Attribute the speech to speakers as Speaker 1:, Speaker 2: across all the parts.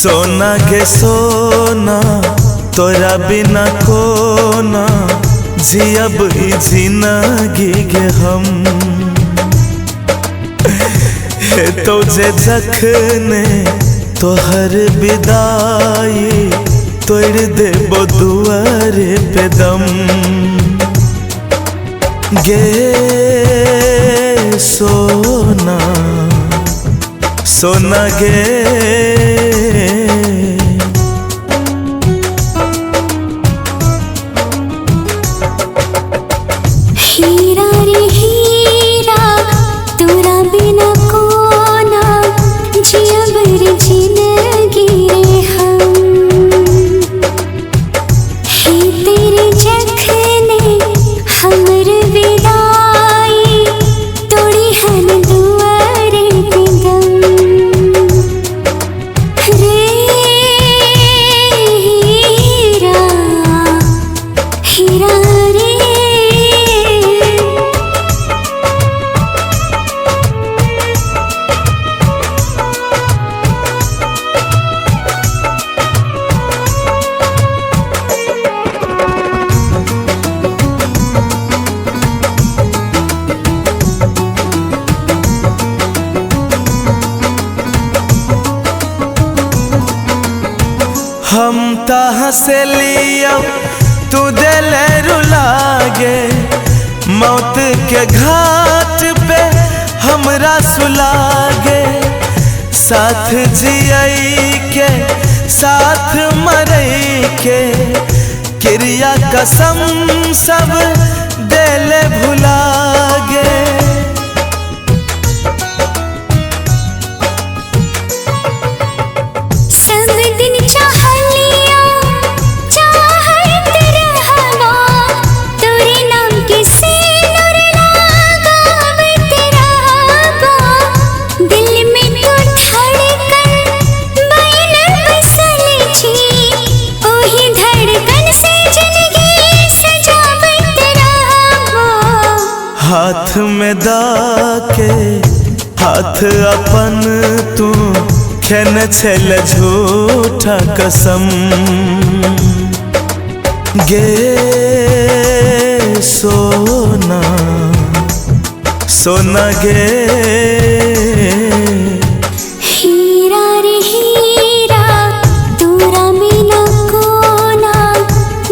Speaker 1: सोना गे सोना तोरा बिना कोना जियब ई जिंदगी गे हम। हे तो जे जखने तोहर विदाई तोड़ देबो दुआरे पे दम। गे सोना सोना गे
Speaker 2: हीरा रे हीरा तोरा बिना कोना जियब रे जिंदगी रे हम। हे तेरे जखने हमर विदाई तोड़ी हन दुआरे पे दम। रे हीरा हीरा रे
Speaker 1: हम हंसलिया तू दिल रुलागे। मौत के घाट पे हमरा सुलागे। साथ जियई के साथ मरई के क्रिया कसम सब दिल भुलागे। हाथ में दाके हाथ अपन तू खेन छल झूठा कसम। गे सोना सोना गे
Speaker 2: हीरा रे हीरा तोरा बिना कोना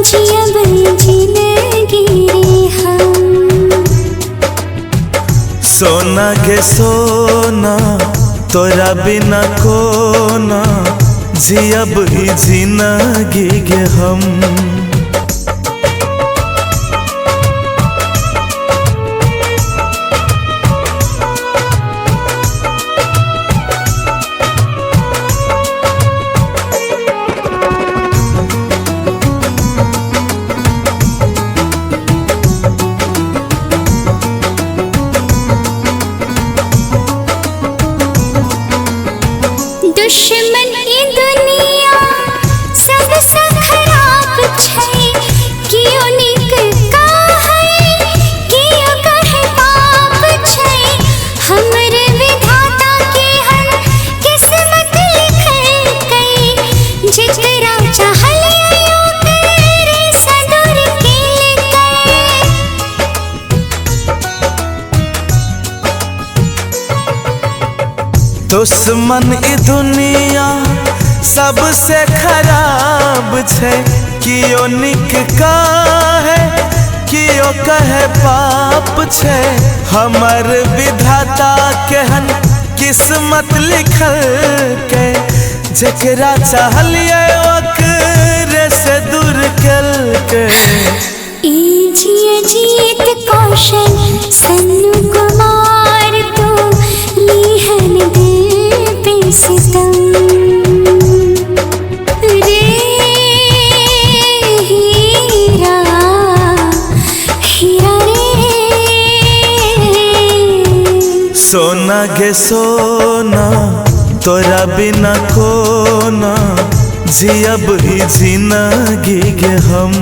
Speaker 2: जियब जिंदगी रे हम।
Speaker 1: सोना गे सोना तोरा बिना कोना जियब ई जिंदगी गे हम।
Speaker 2: दुश्मन ई दुनिया सबसे खराब छै। कियो नीक काहे कियो कहे पाप छै। हमर विधाता के हन किस्मत लिखल कई। जेकरा चाहलियै ओकरे से दूर केलकै।
Speaker 1: दुश्मन ई दुनिया सबसे खराब छै। कियो नीक काहे कियो कहे पाप छै। हमर विधाता केहन किस्मत लिखल के जेकरा चाहलियै ओकरे से दूर केलकै।
Speaker 2: ई जिए जीत कौशल सन्नु कुमार तो लिहन दिल पे सितम। रे हीरा हीरा रे
Speaker 1: सोना गे सोना तोरा बिना कोना जियब ई जिंदगी गे हम।